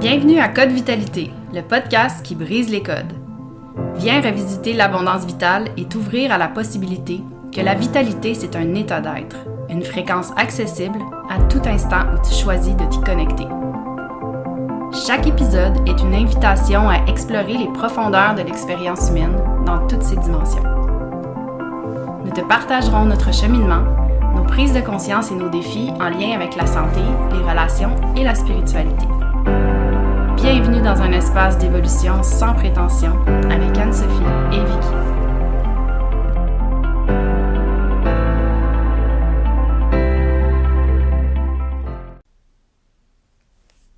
Bienvenue à Code Vitalité, le podcast qui brise les codes. Viens revisiter l'abondance vitale et t'ouvrir à la possibilité que la vitalité, c'est un état d'être, une fréquence accessible à tout instant où tu choisis de t'y connecter. Chaque épisode est une invitation à explorer les profondeurs de l'expérience humaine dans toutes ses dimensions. Nous te partagerons notre cheminement, nos prises de conscience et nos défis en lien avec la santé, les relations et la spiritualité. Bienvenue dans un espace d'évolution sans prétention avec Anne-Sophie et Vicky.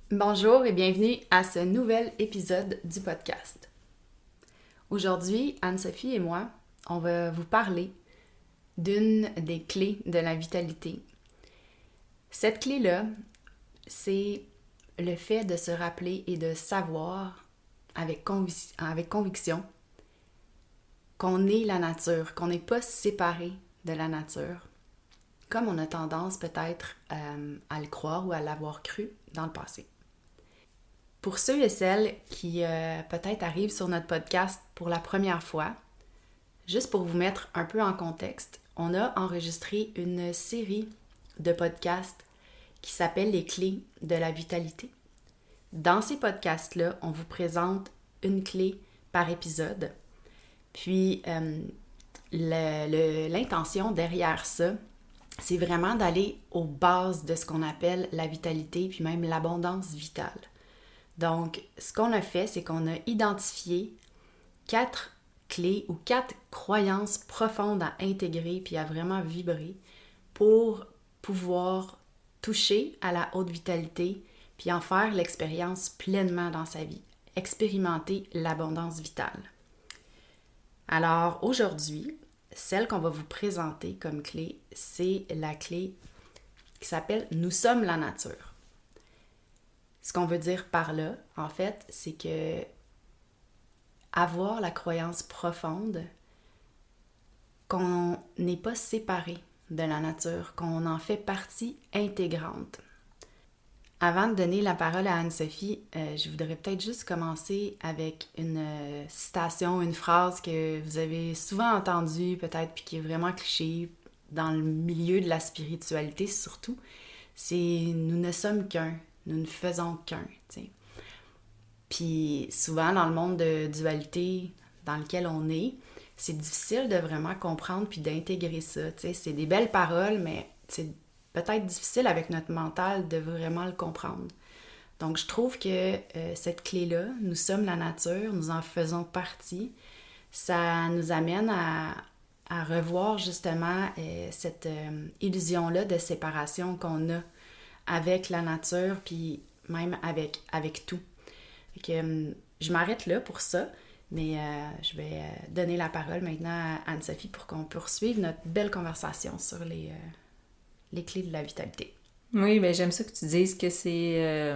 Bonjour et bienvenue à ce nouvel épisode du podcast. Aujourd'hui, Anne-Sophie et moi, on va vous parler d'une des clés de la vitalité. Cette clé-là, c'est le fait de se rappeler et de savoir avec conviction qu'on est la nature, qu'on n'est pas séparé de la nature, comme on a tendance peut-être à le croire ou à l'avoir cru dans le passé. Pour ceux et celles qui peut-être arrivent sur notre podcast pour la première fois, juste pour vous mettre un peu en contexte, on a enregistré une série de podcasts qui s'appelle « Les clés de la vitalité ». Dans ces podcasts-là, on vous présente une clé par épisode. Puis, l'intention derrière ça, c'est vraiment d'aller aux bases de ce qu'on appelle la vitalité, puis même l'abondance vitale. Donc, ce qu'on a fait, c'est qu'on a identifié 4 clés ou 4 croyances profondes à intégrer puis à vraiment vibrer pour pouvoir toucher à la haute vitalité puis en faire l'expérience pleinement dans sa vie, expérimenter l'abondance vitale. Alors aujourd'hui, celle qu'on va vous présenter comme clé, c'est la clé qui s'appelle « Nous sommes la nature ». Ce qu'on veut dire par là, en fait, c'est que avoir la croyance profonde qu'on n'est pas séparé de la nature, qu'on en fait partie intégrante. Avant de donner la parole à Anne-Sophie, je voudrais peut-être juste commencer avec une citation, une phrase que vous avez souvent entendue peut-être, puis qui est vraiment cliché dans le milieu de la spiritualité surtout. C'est « nous ne sommes qu'un, nous ne faisons qu'un ». Puis souvent dans le monde de dualité dans lequel on est, c'est difficile de vraiment comprendre puis d'intégrer ça. C'est des belles paroles, mais c'est peut-être difficile avec notre mental de vraiment le comprendre. Donc je trouve que cette clé-là, nous sommes la nature, nous en faisons partie, ça nous amène à revoir justement cette illusion-là de séparation qu'on a avec la nature puis même avec tout. Fait que, je m'arrête là pour ça, mais je vais donner la parole maintenant à Anne-Sophie pour qu'on poursuive notre belle conversation sur les clés de la vitalité. Oui, bien j'aime ça que tu dises que c'est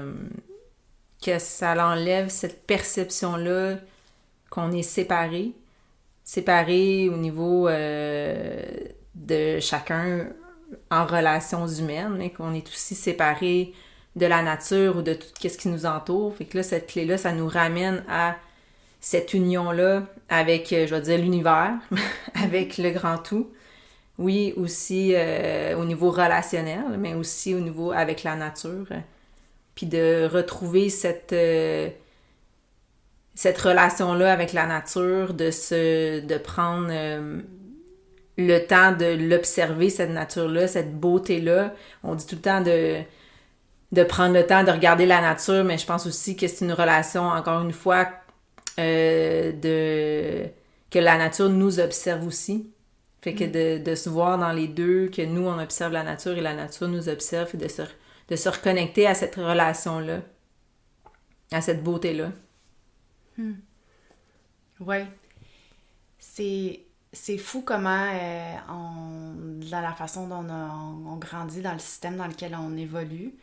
que ça enlève cette perception-là qu'on est séparé au niveau de chacun en relations humaines, mais qu'on est aussi séparé de la nature ou de tout ce qui nous entoure. Fait que là, cette clé-là, ça nous ramène à cette union-là avec, je vais dire, l'univers, avec le grand tout. Oui, aussi au niveau relationnel, mais aussi au niveau avec la nature. Puis de retrouver cette relation-là avec la nature, de prendre le temps de l'observer, cette nature-là, cette beauté-là. On dit tout le temps de prendre le temps de regarder la nature, mais je pense aussi que c'est une relation, encore une fois, que la nature nous observe aussi. Fait que de se voir dans les deux, que nous, on observe la nature et la nature nous observe, et de se reconnecter à cette relation-là, à cette beauté-là. Oui. C'est fou comment, dans la façon dont on grandit dans le système dans lequel on évolue,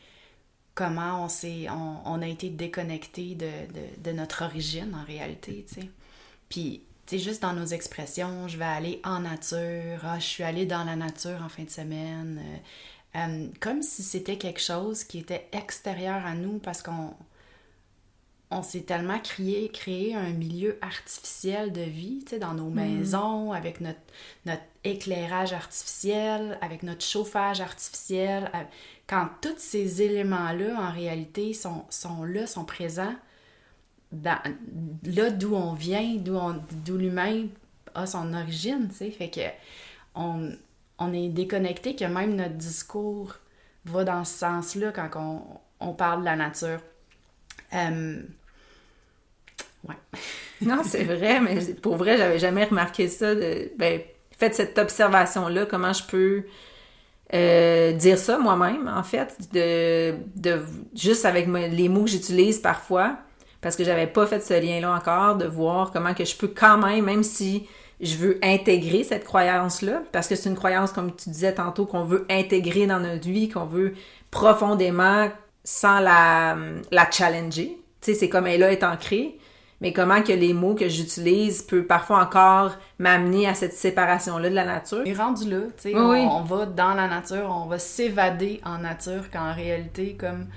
comment on a été déconnecté de notre origine en réalité, tu sais. Puis, tu sais, juste dans nos expressions, je vais aller en nature, je suis allée dans la nature en fin de semaine, comme si c'était quelque chose qui était extérieur à nous parce qu'on on s'est tellement créé un milieu artificiel de vie, tu sais, dans nos maisons, avec notre éclairage artificiel, avec notre chauffage artificiel. Quand tous ces éléments-là, en réalité, sont là, sont présents, là d'où on vient, d'où l'humain a son origine, tu sais. Fait que on est déconnecté, que même notre discours va dans ce sens-là quand on parle de la nature. Ouais. Non, c'est vrai, mais pour vrai, j'avais jamais remarqué ça. Faites cette observation-là, comment je peux dire ça moi-même, en fait, juste avec les mots que j'utilise parfois, parce que j'avais pas fait ce lien-là encore, de voir comment que je peux quand même si je veux intégrer cette croyance-là, parce que c'est une croyance, comme tu disais tantôt, qu'on veut intégrer dans notre vie, qu'on veut profondément sans la challenger. Tu sais, c'est comme elle est ancrée, mais comment que les mots que j'utilise peuvent parfois encore m'amener à cette séparation-là de la nature. Et rendu là, tu sais, oui. on va dans la nature, on va s'évader en nature, quand en réalité, comme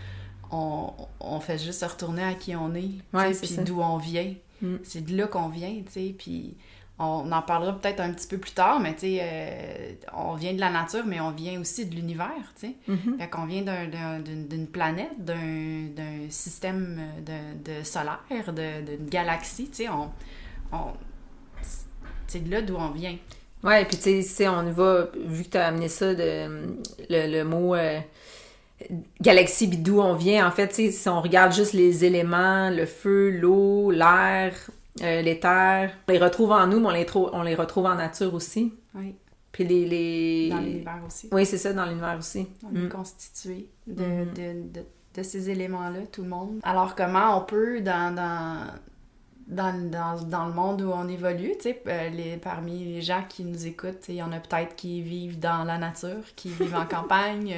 on fait juste se retourner à qui on est, puis d'où on vient. C'est de là qu'on vient, tu sais, puis on en parlera peut-être un petit peu plus tard, mais tu sais, on vient de la nature, mais on vient aussi de l'univers, tu sais. Fait qu'on vient d'une planète, d'un système de solaire, d'une galaxie, tu sais. C'est de là d'où on vient. Ouais, puis tu sais, on y va, vu que tu as amené ça, le mot galaxie, puis d'où on vient, en fait, tu sais, si on regarde juste les éléments, le feu, l'eau, l'air, l'éther, on les retrouve en nous, mais on les retrouve en nature aussi. Oui. Puis dans l'univers aussi. Oui, c'est ça, dans l'univers aussi. On est constitué de ces éléments-là, tout le monde. Alors, comment on peut, dans le monde où on évolue, tu sais, parmi les gens qui nous écoutent, il y en a peut-être qui vivent dans la nature, qui vivent en campagne,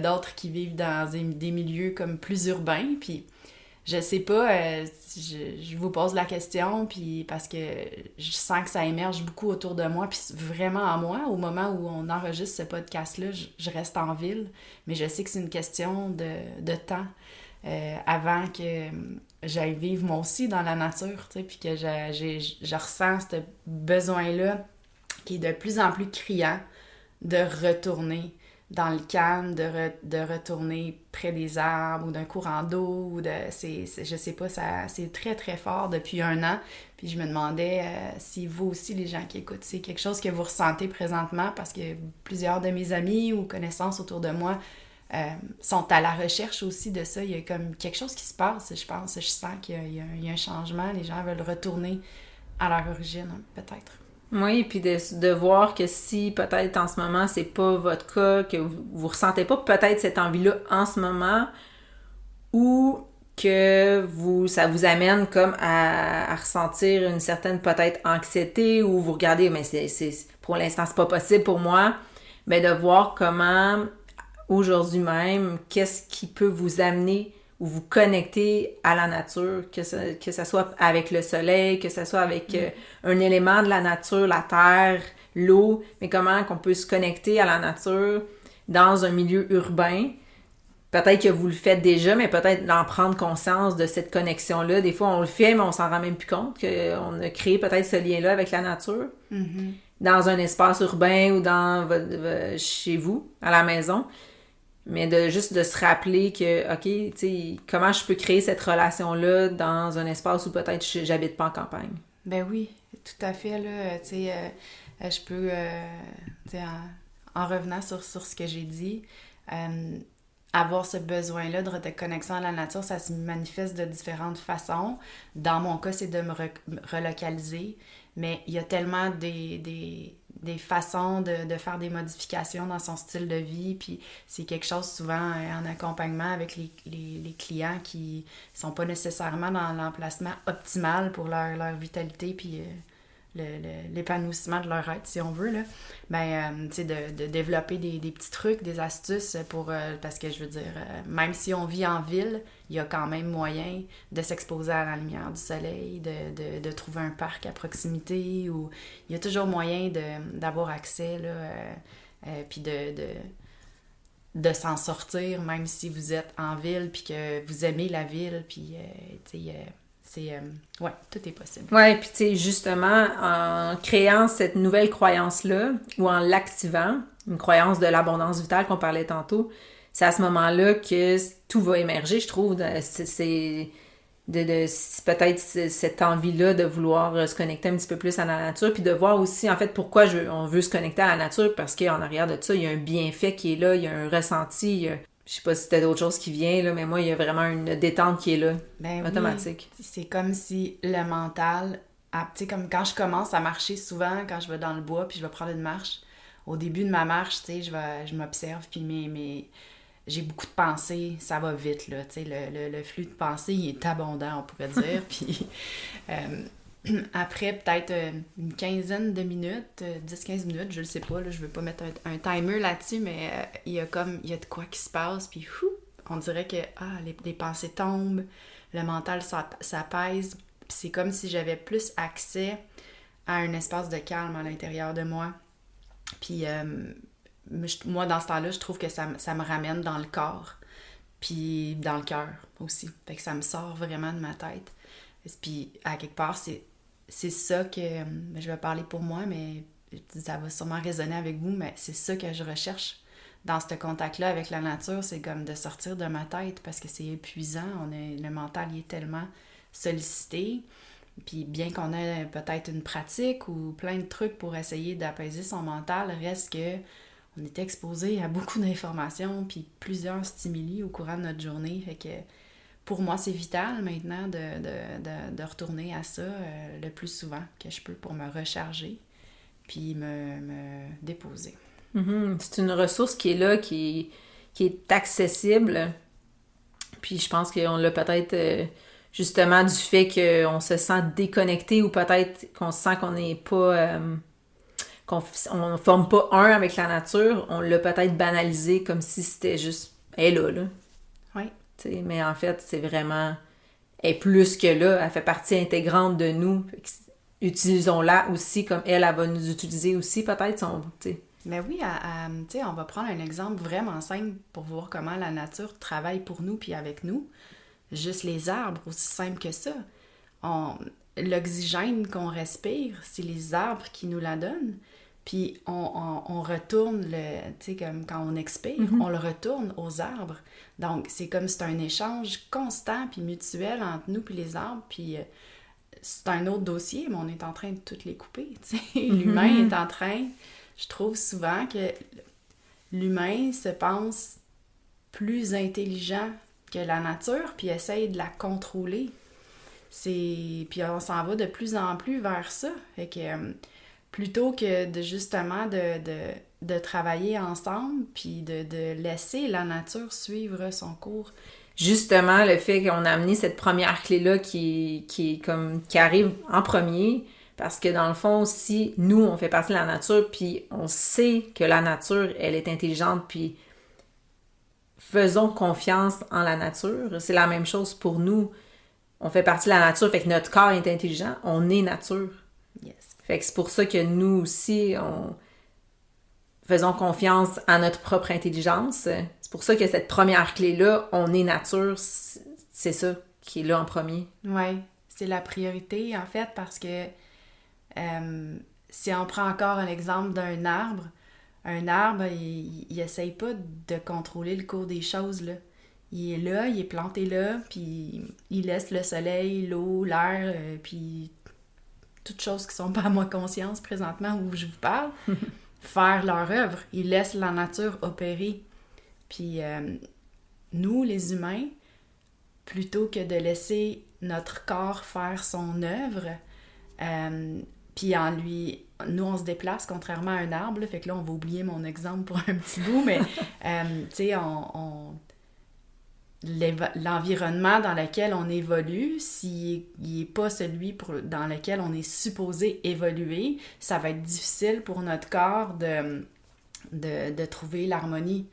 d'autres qui vivent dans des milieux comme plus urbains, puis je sais pas, je vous pose la question, puis parce que je sens que ça émerge beaucoup autour de moi, puis vraiment en moi, au moment où on enregistre ce podcast-là, je reste en ville, mais je sais que c'est une question de temps avant que j'aille vivre moi aussi dans la nature, tu sais, puis que je ressens ce besoin-là qui est de plus en plus criant de retourner dans le calme, de retourner près des arbres ou d'un courant d'eau, je sais pas, c'est très très fort depuis 1 an, puis je me demandais si vous aussi, les gens qui écoutent, c'est quelque chose que vous ressentez présentement, parce que plusieurs de mes amis ou connaissances autour de moi sont à la recherche aussi de ça. Il y a comme quelque chose qui se passe, je pense, je sens qu'il y a un changement, les gens veulent retourner à leur origine, peut-être. Oui, puis de voir que si peut-être en ce moment c'est pas votre cas, que vous ressentez pas peut-être cette envie-là en ce moment, ou que ça vous amène comme à ressentir une certaine peut-être anxiété, ou vous regardez, mais pour l'instant c'est pas possible pour moi, mais de voir comment aujourd'hui même, qu'est-ce qui peut vous amener ou vous connecter à la nature, que ça soit avec le soleil, que ça soit avec un élément de la nature, la terre, l'eau, mais comment qu'on peut se connecter à la nature dans un milieu urbain. Peut-être que vous le faites déjà, mais peut-être d'en prendre conscience de cette connexion-là. Des fois, on le fait, mais on s'en rend même plus compte qu'on a créé peut-être ce lien-là avec la nature. Mm-hmm. Dans un espace urbain ou chez vous, à la maison. Mais juste de se rappeler que, OK, tu sais, comment je peux créer cette relation-là dans un espace où peut-être j'habite pas en campagne? Ben oui, tout à fait, là, tu sais, je peux, tu sais, en revenant sur ce que j'ai dit, avoir ce besoin-là de connexion à la nature, ça se manifeste de différentes façons. Dans mon cas, c'est de me relocaliser, mais il y a tellement des façons de faire des modifications dans son style de vie, puis c'est quelque chose souvent en accompagnement avec les clients qui sont pas nécessairement dans l'emplacement optimal pour leur vitalité, puis l'épanouissement de leur être, si on veut, là. Ben, tu sais, de développer des petits trucs, des astuces pour... parce que, je veux dire, même si on vit en ville, il y a quand même moyen de s'exposer à la lumière du soleil, de trouver un parc à proximité, ou il y a toujours moyen d'avoir accès, là, puis de s'en sortir, même si vous êtes en ville, puis que vous aimez la ville, puis, ouais, tout est possible. Ouais, puis tu sais, justement, en créant cette nouvelle croyance-là, ou en l'activant, une croyance de l'abondance vitale qu'on parlait tantôt, c'est à ce moment-là que tout va émerger, je trouve. C'est peut-être cette envie-là de vouloir se connecter un petit peu plus à la nature, puis de voir aussi, en fait, pourquoi on veut se connecter à la nature, parce qu'en arrière de ça, il y a un bienfait qui est là, il y a un ressenti, je sais pas si t'as d'autres choses qui viennent, là, mais moi, il y a vraiment une détente qui est là, automatique. Oui, c'est comme si le mental, tu sais, comme quand je commence à marcher souvent, quand je vais dans le bois, puis je vais prendre une marche, au début de ma marche, tu sais, je m'observe, puis j'ai beaucoup de pensées, ça va vite, là, tu sais, le flux de pensées, il est abondant, on pourrait dire, puis après peut-être une quinzaine de minutes, 10-15 minutes, je le sais pas, là, je veux pas mettre un timer là-dessus, mais il y a de quoi qui se passe, puis on dirait que les pensées tombent, le mental s'apaise, puis c'est comme si j'avais plus accès à un espace de calme à l'intérieur de moi. Puis moi, dans ce temps-là, je trouve que ça me ramène dans le corps, puis dans le cœur aussi. Fait que ça me sort vraiment de ma tête. Puis à quelque part, c'est ça que... je vais parler pour moi, mais ça va sûrement résonner avec vous, mais c'est ça que je recherche dans ce contact-là avec la nature, c'est comme de sortir de ma tête, parce que c'est épuisant. Le mental, il est tellement sollicité. Puis bien qu'on ait peut-être une pratique ou plein de trucs pour essayer d'apaiser son mental, reste que on est exposé à beaucoup d'informations puis plusieurs stimuli au courant de notre journée. Fait que pour moi, c'est vital maintenant de retourner à ça le plus souvent que je peux pour me recharger puis me déposer. C'est une ressource qui est là, qui est accessible. Puis je pense qu'on l'a peut-être... justement du fait qu'on se sent déconnecté ou peut-être qu'on sent qu'on n'est pas... qu'on ne forme pas un avec la nature, on l'a peut-être banalisé comme si c'était juste... Elle est là. Oui. T'sais, mais en fait, c'est vraiment... Elle est plus que là, elle fait partie intégrante de nous. Utilisons-la aussi comme elle va nous utiliser aussi peut-être. Mais oui, tu sais, on va prendre un exemple vraiment simple pour voir comment la nature travaille pour nous puis avec nous. Juste les arbres, aussi simple que ça. L'oxygène qu'on respire, c'est les arbres qui nous la donnent. Puis on retourne, tu sais, comme quand on expire, on le retourne aux arbres. Donc, c'est comme si c'est un échange constant puis mutuel entre nous puis les arbres. Puis c'est un autre dossier, mais on est en train de toutes les couper, tu sais. L'humain est en train... Je trouve souvent que l'humain se pense plus intelligent que la nature, puis essaye de la contrôler. Puis on s'en va de plus en plus vers ça. Fait que plutôt que de justement de travailler ensemble, puis de laisser la nature suivre son cours. Justement, le fait qu'on a amené cette première clé-là qui arrive en premier, parce que dans le fond, si nous, on fait partie de la nature, puis on sait que la nature, elle est intelligente, puis faisons confiance en la nature. C'est la même chose pour nous. On fait partie de la nature, fait que notre corps est intelligent. On est nature. Yes. Fait que c'est pour ça que nous aussi, faisons confiance à notre propre intelligence. C'est pour ça que cette première clé-là, on est nature, c'est ça qui est là en premier. Oui, c'est la priorité, en fait, parce que si on prend encore un exemple d'un arbre, il essaye pas de contrôler le cours des choses, là. Il est là, il est planté là, puis il laisse le soleil, l'eau, l'air, puis toutes choses qui sont pas à ma conscience présentement où je vous parle, faire leur œuvre. Il laisse la nature opérer. Puis nous, les humains, plutôt que de laisser notre corps faire son œuvre, puis nous, on se déplace contrairement à un arbre, là, fait que là, on va oublier mon exemple pour un petit bout, mais tu sais, l'environnement dans lequel on évolue, s'il n'est pas celui dans lequel on est supposé évoluer, ça va être difficile pour notre corps de trouver l'harmonie.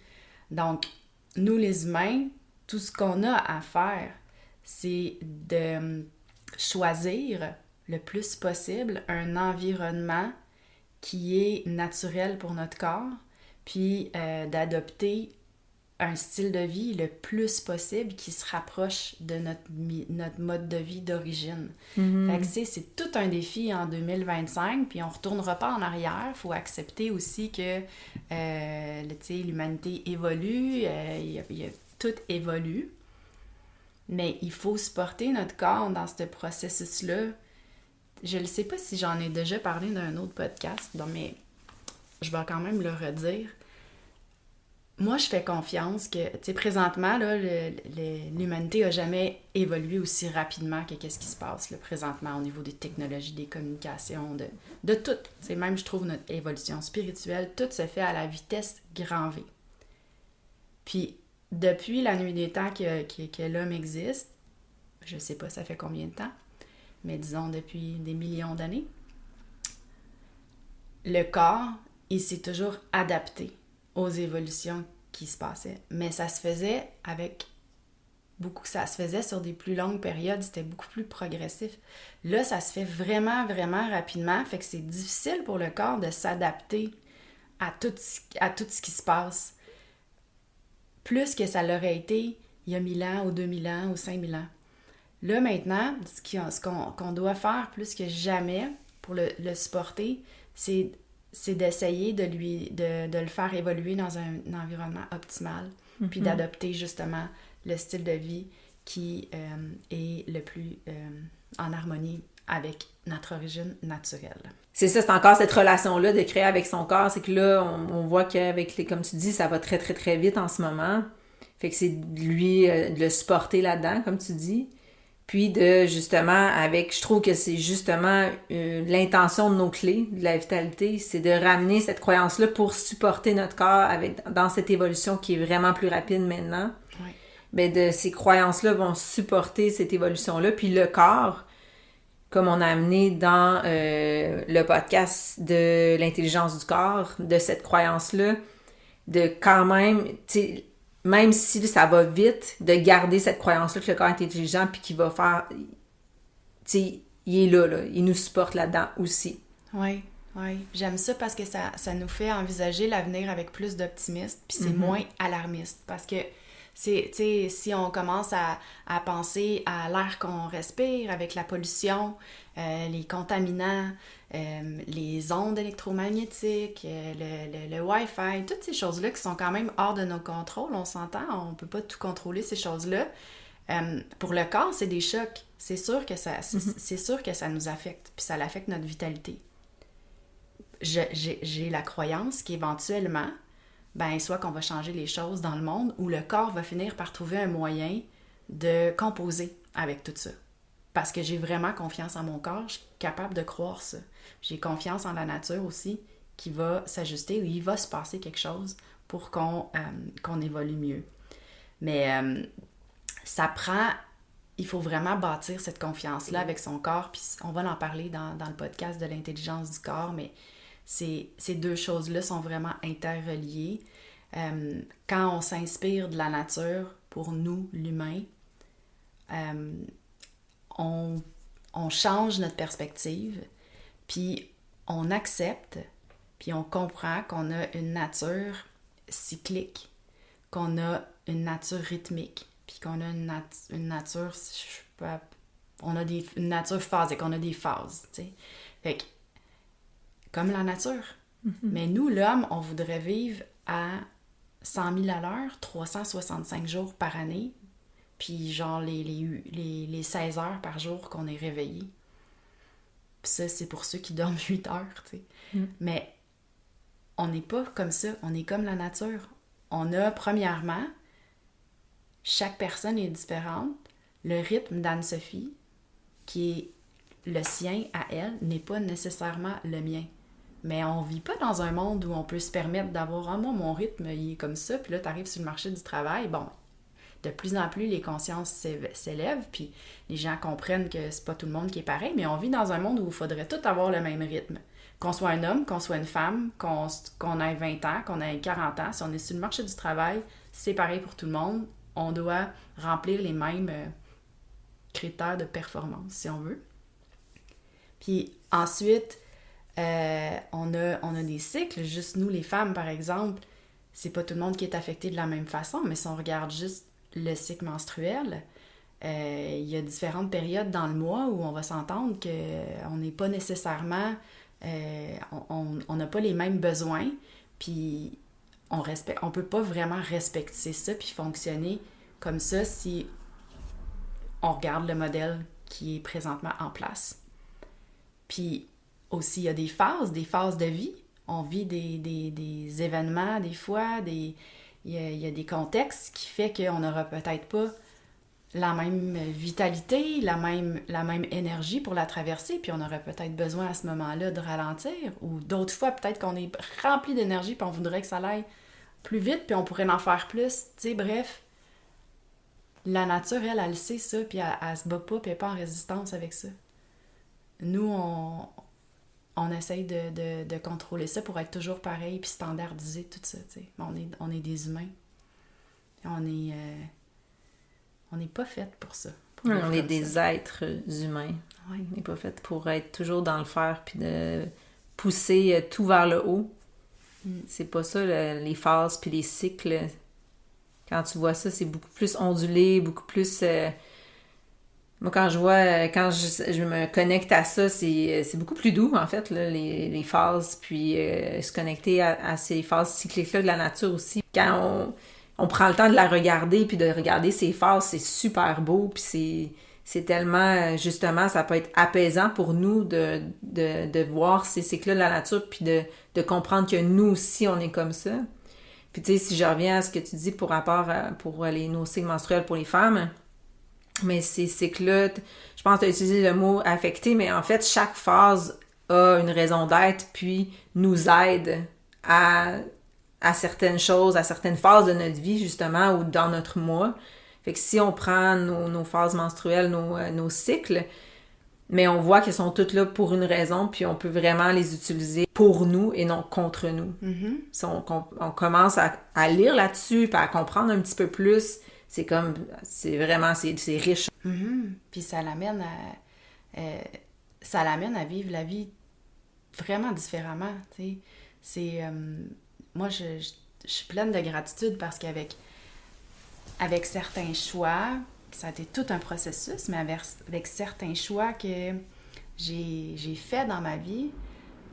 Donc, nous, les humains, tout ce qu'on a à faire, c'est de choisir le plus possible un environnement qui est naturel pour notre corps, puis d'adopter un style de vie le plus possible qui se rapproche de notre mode de vie d'origine. Fait que c'est tout un défi en 2025, puis on retournera pas en arrière. Il faut accepter aussi que l'humanité évolue, tout évolue, mais il faut supporter notre corps dans ce processus-là. Je ne sais pas si j'en ai déjà parlé dans un autre podcast, mais je vais quand même le redire. Moi, je fais confiance que, tu sais, présentement, là, l'humanité n'a jamais évolué aussi rapidement que qu'est-ce qui se passe, là, présentement, au niveau des technologies, des communications, de tout. C'est même, je trouve, notre évolution spirituelle, tout se fait à la vitesse grand V. Puis, depuis la nuit des temps que l'homme existe, je sais pas ça fait combien de temps, mais disons depuis des millions d'années, le corps, il s'est toujours adapté aux évolutions qui se passaient. Mais ça se faisait ça se faisait sur des plus longues périodes, c'était beaucoup plus progressif. Là, ça se fait vraiment, vraiment rapidement, fait que c'est difficile pour le corps de s'adapter à tout ce qui se passe. Plus que ça l'aurait été il y a 1000 ans, ou 2000 ans, ou 5000 ans. Là, maintenant, ce qu'on doit faire plus que jamais pour le supporter, c'est d'essayer de le faire évoluer dans un environnement optimal, puis d'adopter justement le style de vie qui est le plus en harmonie avec notre origine naturelle. C'est ça, c'est encore cette relation-là de créer avec son corps. C'est que là, on voit qu'avec comme tu dis, ça va très, très, très vite en ce moment. Fait que c'est lui de le supporter là-dedans, comme tu dis. Puis de, justement, je trouve que c'est justement l'intention de nos clés, de la vitalité, c'est de ramener cette croyance-là pour supporter notre corps dans cette évolution qui est vraiment plus rapide maintenant. Oui. Ben ces croyances-là vont supporter cette évolution-là. Puis le corps, comme on a amené dans le podcast de l'intelligence du corps, de cette croyance-là, de quand même, tu sais, même si ça va vite, de garder cette croyance-là que le corps est intelligent puis qu'il va faire... Tu sais, il est là, il nous supporte là-dedans aussi. Oui, oui. J'aime ça parce que ça nous fait envisager l'avenir avec plus d'optimisme puis c'est moins alarmiste. Parce que, tu sais, si on commence à penser à l'air qu'on respire avec la pollution, les contaminants, les ondes électromagnétiques, le Wi-Fi, toutes ces choses-là qui sont quand même hors de nos contrôles, on s'entend, on peut pas tout contrôler ces choses-là. Pour le corps, c'est des chocs. C'est sûr que c'est sûr que ça nous affecte, puis ça affecte notre vitalité. J'ai la croyance qu'éventuellement, soit qu'on va changer les choses dans le monde, ou le corps va finir par trouver un moyen de composer avec tout ça. Parce que j'ai vraiment confiance en mon corps, je suis capable de croire ça. J'ai confiance en la nature aussi, qui va s'ajuster, ou il va se passer quelque chose pour qu'on évolue mieux. Mais ça prend... Il faut vraiment bâtir cette confiance-là avec son corps, puis on va en parler dans le podcast de l'intelligence du corps, mais ces deux choses-là sont vraiment interreliées. Quand on s'inspire de la nature, pour nous, l'humain, on change notre perspective, puis on accepte, puis on comprend qu'on a une nature cyclique, qu'on a une nature rythmique, puis qu'on a une nature, une nature phasique, on a des phases, tu sais. Fait que, comme la nature. Mais nous, l'homme, on voudrait vivre à 100 000 à l'heure, 365 jours par année, puis genre les 16 heures par jour qu'on est réveillé. Puis ça, c'est pour ceux qui dorment 8 heures, tu sais. Mais on n'est pas comme ça, on est comme la nature. On a, premièrement, chaque personne est différente. Le rythme d'Anne-Sophie, qui est le sien à elle, n'est pas nécessairement le mien. Mais on vit pas dans un monde où on peut se permettre d'avoir « Ah, moi, mon rythme, il est comme ça. » Puis là, tu arrives sur le marché du travail. Bon, de plus en plus, les consciences s'élèvent, puis les gens comprennent que c'est pas tout le monde qui est pareil, mais on vit dans un monde où il faudrait tous avoir le même rythme. Qu'on soit un homme, qu'on soit une femme, qu'on ait 20 ans, qu'on ait 40 ans, si on est sur le marché du travail, c'est pareil pour tout le monde. On doit remplir les mêmes critères de performance, si on veut. Puis ensuite, on a des cycles. Juste nous, les femmes, par exemple, c'est pas tout le monde qui est affecté de la même façon, mais si on regarde juste le cycle menstruel, il y a différentes périodes dans le mois où on va s'entendre qu'on n'est pas nécessairement... on n'a pas les mêmes besoins, puis on peut pas vraiment respecter ça puis fonctionner comme ça si on regarde le modèle qui est présentement en place. Puis aussi, il y a des phases de vie. On vit des événements, des fois, il y a des contextes qui fait qu'on n'aura peut-être pas la même vitalité, la même énergie pour la traverser, puis on aurait peut-être besoin à ce moment-là de ralentir, ou d'autres fois, peut-être qu'on est rempli d'énergie, puis on voudrait que ça aille plus vite, puis on pourrait en faire plus, tu sais, bref. La nature, elle sait ça, puis elle se bat pas, puis elle n'est pas en résistance avec ça. Nous, on essaye de contrôler ça pour être toujours pareil, puis standardiser tout ça, tu sais. On est des humains. On n'est pas fait pour ça. On est des êtres humains. Oui. On n'est pas fait pour être toujours dans le fer puis de pousser tout vers le haut. C'est pas ça, les phases puis les cycles. Quand tu vois ça, c'est beaucoup plus ondulé, beaucoup plus... Moi, quand je me connecte à ça, c'est beaucoup plus doux, en fait, là, les phases, puis se connecter à ces phases cycliques-là de la nature aussi. Quand on prend le temps de la regarder, puis de regarder ces phases, c'est super beau, puis c'est tellement, justement, ça peut être apaisant pour nous de voir ces cycles-là de la nature, puis de comprendre que nous aussi, on est comme ça. Puis tu sais, si je reviens à ce que tu dis pour nos cycles menstruels pour les femmes, mais ces cycles-là, je pense que tu as utilisé le mot « affecté », mais en fait, chaque phase a une raison d'être, puis nous aide à certaines choses, à certaines phases de notre vie, justement, ou dans notre mois. Fait que si on prend nos phases menstruelles, nos cycles, mais on voit qu'elles sont toutes là pour une raison, puis on peut vraiment les utiliser pour nous et non contre nous. Mm-hmm. Si on commence à lire là-dessus, puis à comprendre un petit peu plus, c'est riche. Mm-hmm. Puis ça l'amène à vivre la vie vraiment différemment, tu sais. Moi, je suis pleine de gratitude parce qu'avec certains choix, ça a été tout un processus, mais avec certains choix que j'ai fait dans ma vie,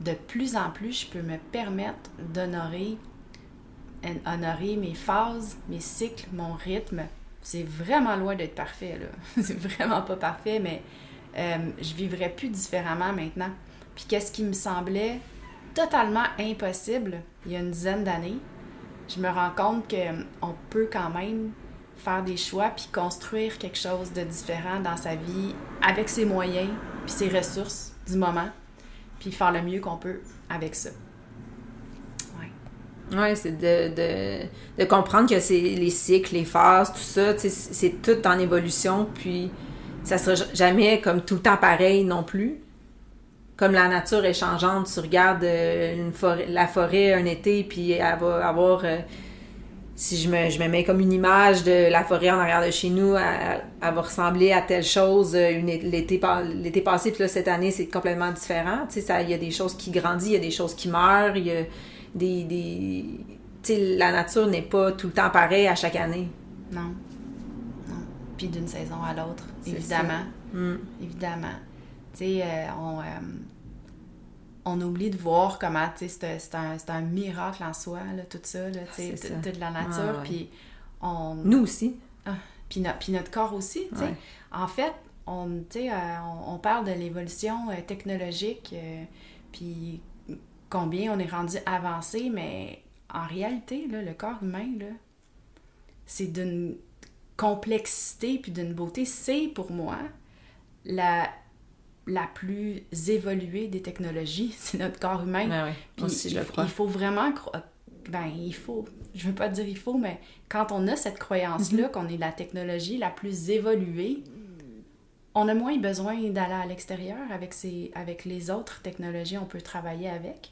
de plus en plus, je peux me permettre honorer mes phases, mes cycles, mon rythme. C'est vraiment loin d'être parfait, là. C'est vraiment pas parfait, mais je vivrais plus différemment maintenant. Puis qu'est-ce qui me semblait totalement impossible il y a une dizaine d'années, je me rends compte qu'on peut quand même faire des choix puis construire quelque chose de différent dans sa vie avec ses moyens puis ses ressources du moment, puis faire le mieux qu'on peut avec ça. Oui, c'est de comprendre que c'est les cycles, les phases, tout ça, c'est tout en évolution, puis ça sera jamais comme tout le temps pareil non plus. Comme la nature est changeante, tu regardes la forêt un été, puis elle va avoir... si je me mets comme une image de la forêt en arrière de chez nous, elle va ressembler à telle chose l'été passé, puis là, cette année, c'est complètement différent. Tu sais, il y a des choses qui grandissent, il y a des choses qui meurent, il y a tu sais, la nature n'est pas tout le temps pareille à chaque année. Non. Puis d'une saison à l'autre, évidemment. Évidemment. Tu sais, on oublie de voir comment, tu sais, c'est un miracle en soi, là, tout ça, là, tu sais, toute la nature. Puis nous aussi. Puis notre corps aussi, tu sais. Ouais. En fait, on parle de l'évolution technologique, puis combien on est rendu avancé, mais en réalité, là, le corps humain, là, c'est d'une complexité puis d'une beauté. C'est, pour moi, la plus évoluée des technologies, c'est notre corps humain. Ah oui, puis aussi, je le crois. Il faut vraiment... je veux pas dire il faut, mais quand on a cette croyance-là, qu'on est la technologie la plus évoluée, on a moins besoin d'aller à l'extérieur avec les autres technologies. On peut travailler avec.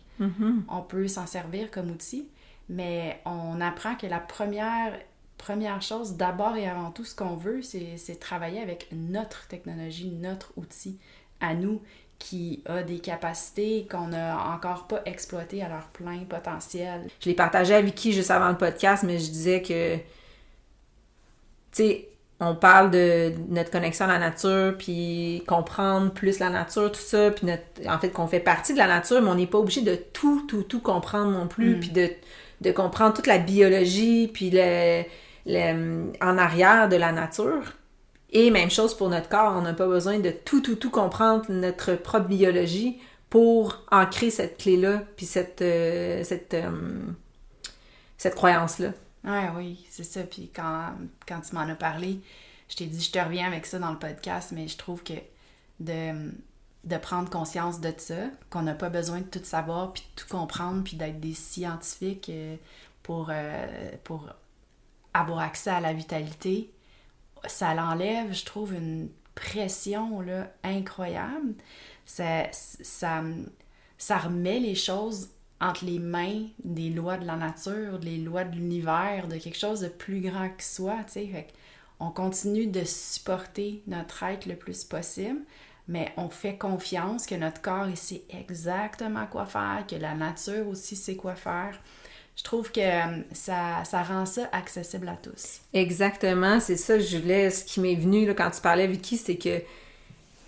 On peut s'en servir comme outil. Mais on apprend que la première chose, d'abord et avant tout, ce qu'on veut, c'est travailler avec notre technologie, notre outil à nous, qui a des capacités qu'on n'a encore pas exploitées à leur plein potentiel. Je l'ai partagé à Vicky juste avant le podcast, mais je disais que, tu sais, on parle de notre connexion à la nature, puis comprendre plus la nature, tout ça, puis en fait qu'on fait partie de la nature, mais on n'est pas obligé de tout comprendre non plus, puis de comprendre toute la biologie, puis en arrière de la nature. Et même chose pour notre corps, on n'a pas besoin de tout comprendre notre propre biologie pour ancrer cette clé-là, puis cette croyance-là. Oui, c'est ça. Puis quand tu m'en as parlé, je t'ai dit, je te reviens avec ça dans le podcast, mais je trouve que de prendre conscience de ça, qu'on n'a pas besoin de tout savoir, puis de tout comprendre, puis d'être des scientifiques pour avoir accès à la vitalité, ça l'enlève, je trouve, une pression là, incroyable. Ça remet les choses entre les mains des lois de la nature, des lois de l'univers, de quelque chose de plus grand que soi, tu sais. Fait on continue de supporter notre être le plus possible, mais on fait confiance que notre corps, il sait exactement quoi faire, que la nature aussi sait quoi faire. Je trouve que ça rend ça accessible à tous. Exactement, c'est ça, ce qui m'est venu là, quand tu parlais, Vicky, c'est que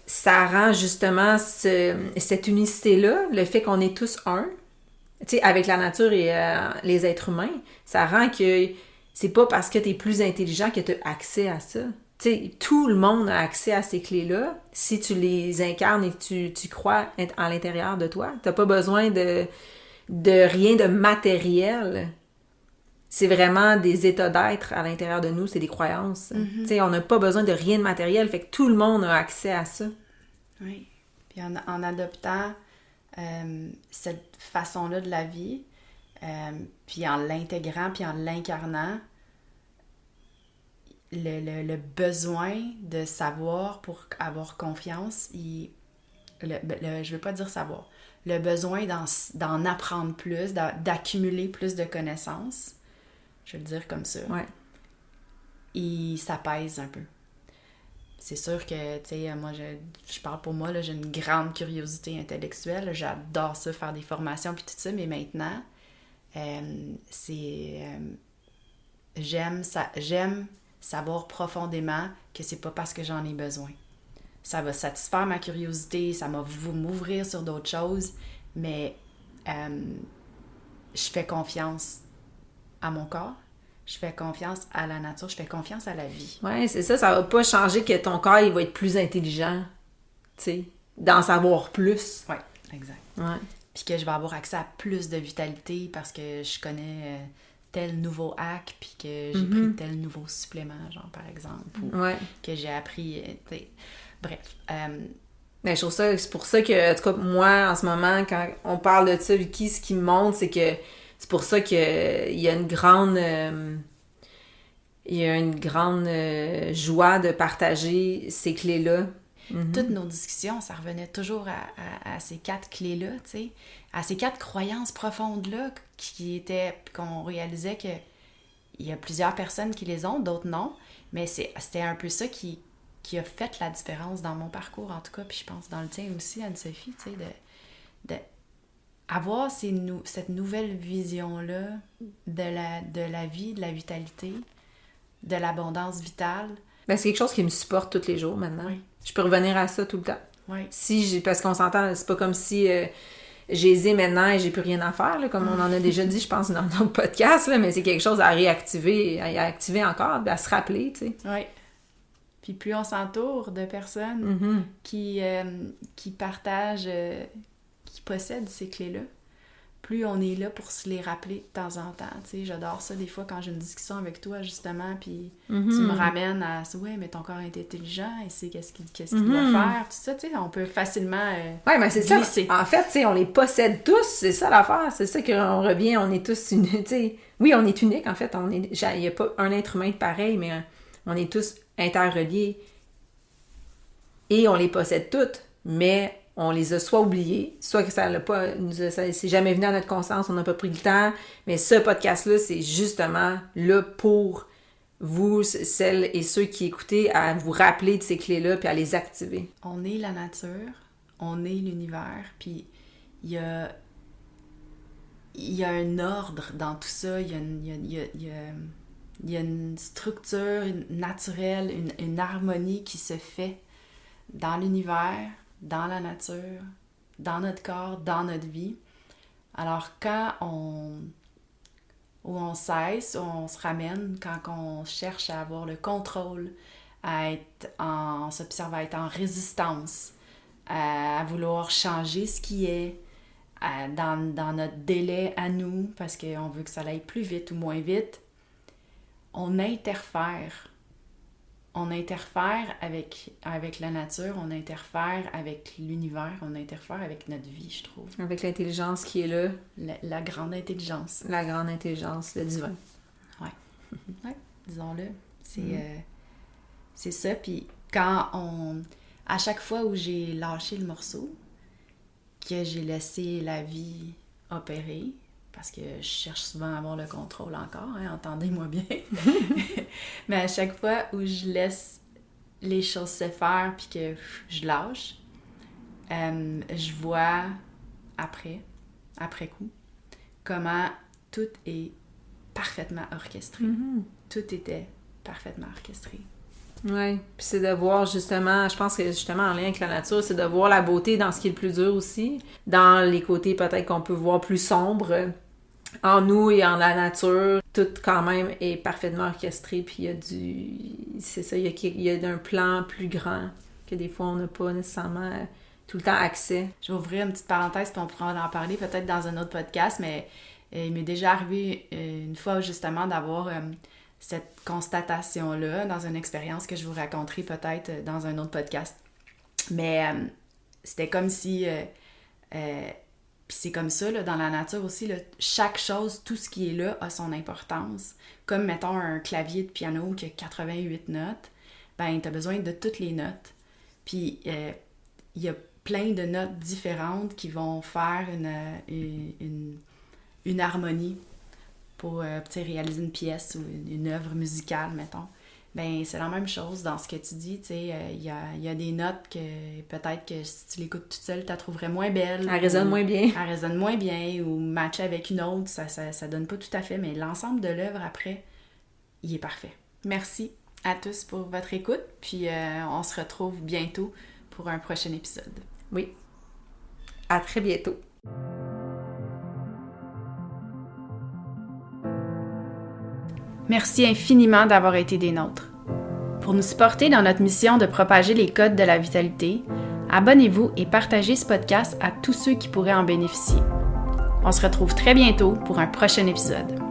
ça rend justement cette unicité-là, le fait qu'on est tous un, tu sais, avec la nature et les êtres humains, ça rend que c'est pas parce que t'es plus intelligent que t'as accès à ça. Tu sais, tout le monde a accès à ces clés-là si tu les incarnes et que tu crois à l'intérieur de toi. T'as pas besoin de rien de matériel. C'est vraiment des états d'être à l'intérieur de nous, c'est des croyances. Mm-hmm. Tu sais, on n'a pas besoin de rien de matériel, fait que tout le monde a accès à ça. Oui. Puis en adoptant cette façon-là de la vie, puis en l'intégrant, puis en l'incarnant, le besoin de savoir pour avoir confiance, je veux pas dire savoir, le besoin d'en apprendre plus, d'accumuler plus de connaissances, je vais le dire comme ça, ouais. Et ça pèse un peu. C'est sûr que, tu sais, moi, je parle pour moi, là, j'ai une grande curiosité intellectuelle, j'adore ça, faire des formations puis tout ça, mais maintenant, j'aime savoir profondément que c'est pas parce que j'en ai besoin. Ça va satisfaire ma curiosité, ça va m'ouvrir sur d'autres choses, mais je fais confiance à mon corps, je fais confiance à la nature, je fais confiance à la vie. Ouais, c'est ça, ça va pas changer que ton corps, il va être plus intelligent, tu sais, d'en savoir plus. Oui, exact. Ouais. Puis que je vais avoir accès à plus de vitalité parce que je connais tel nouveau hack, puis que j'ai pris tel nouveau supplément, genre, par exemple, ou que j'ai appris, bref. Ben, je trouve ça, c'est pour ça que, en tout cas, moi, en ce moment, quand on parle de ça, Vicky, ce qui me montre, c'est que c'est pour ça qu'il y a une grande joie de partager ces clés-là. Mm-hmm. Toutes nos discussions, ça revenait toujours à ces 4 clés-là, tu sais, à ces 4 croyances profondes-là qu'on réalisait que il y a plusieurs personnes qui les ont, d'autres non, mais c'était un peu ça qui a fait la différence dans mon parcours, en tout cas, puis je pense dans le tien aussi, Anne-Sophie, tu sais, de avoir cette nouvelle vision-là de la vie, de la vitalité, de l'abondance vitale. Ben, c'est quelque chose qui me supporte tous les jours maintenant. Oui. Je peux revenir à ça tout le temps. Oui. Parce qu'on s'entend, c'est pas comme si j'ai aisé maintenant et j'ai plus rien à faire, là, comme on en a déjà dit, je pense, dans notre podcast, là, mais c'est quelque chose à réactiver, à activer encore, à se rappeler, tu sais. Oui. Puis plus on s'entoure de personnes qui partagent, qui possèdent ces clés-là, plus on est là pour se les rappeler de temps en temps. Tu sais, j'adore ça des fois quand j'ai une discussion avec toi, justement, puis tu me ramènes à « Ouais, mais ton corps est intelligent, il sait qu'est-ce qu'il doit faire. » Tout ça, tu sais, on peut facilement mais c'est glisser. Ça. En fait, tu sais, on les possède tous, c'est ça l'affaire. C'est ça qu'on revient, on est tous uniques. Tu sais, oui, on est unique, en fait. Il n'y a pas un être humain pareil, mais on est tous interreliés. Et on les possède toutes, mais on les a soit oubliés, soit que ça c'est jamais venu à notre conscience, on n'a pas pris le temps. Mais ce podcast-là, c'est justement là pour vous, celles et ceux qui écoutez, à vous rappeler de ces clés-là puis à les activer. On est la nature, on est l'univers, puis il y a un ordre dans tout ça, il y a une structure naturelle, une harmonie qui se fait dans l'univers, dans la nature, dans notre corps, dans notre vie. Alors quand on cesse, on se ramène, quand on cherche à avoir le contrôle, on s'observe à être en résistance, à vouloir changer ce qui est, dans notre délai à nous, parce qu'on veut que ça aille plus vite ou moins vite, on interfère. On interfère avec la nature, on interfère avec l'univers, on interfère avec notre vie, je trouve. Avec l'intelligence qui est là. La grande intelligence. La grande intelligence, le divin. Ouais. Ouais, disons-le. C'est ça. Puis à chaque fois où j'ai lâché le morceau, que j'ai laissé la vie opérer, parce que je cherche souvent à avoir le contrôle encore, entendez-moi bien. Mais à chaque fois où je laisse les choses se faire puis que je lâche, je vois après coup, comment tout est parfaitement orchestré. Mm-hmm. Tout était parfaitement orchestré. Oui, puis c'est de voir justement, je pense que justement en lien avec la nature, c'est de voir la beauté dans ce qui est le plus dur aussi, dans les côtés peut-être qu'on peut voir plus sombres en nous et en la nature. Tout quand même est parfaitement orchestré, puis il y a il y a un plan plus grand que des fois on n'a pas nécessairement tout le temps accès. Je vais ouvrir une petite parenthèse puis on pourra en parler peut-être dans un autre podcast, mais il m'est déjà arrivé une fois justement d'avoir cette constatation-là dans une expérience que je vous raconterai peut-être dans un autre podcast. Mais c'était comme si... puis c'est comme ça, là, dans la nature aussi, là, chaque chose, tout ce qui est là a son importance. Comme, mettons, un clavier de piano qui a 88 notes, ben t'as besoin de toutes les notes. Puis il y a plein de notes différentes qui vont faire une harmonie pour réaliser une pièce ou une œuvre musicale, mettons. Ben c'est la même chose dans ce que tu dis, tu sais, il y a des notes que peut-être que si tu l'écoutes toute seule, tu la trouverais moins belle. Elle résonne moins bien. Elle résonne moins bien, ou matcher avec une autre, ça donne pas tout à fait, mais l'ensemble de l'œuvre après, il est parfait. Merci à tous pour votre écoute, puis on se retrouve bientôt pour un prochain épisode. Oui, à très bientôt. Merci infiniment d'avoir été des nôtres. Pour nous supporter dans notre mission de propager les codes de la vitalité, abonnez-vous et partagez ce podcast à tous ceux qui pourraient en bénéficier. On se retrouve très bientôt pour un prochain épisode.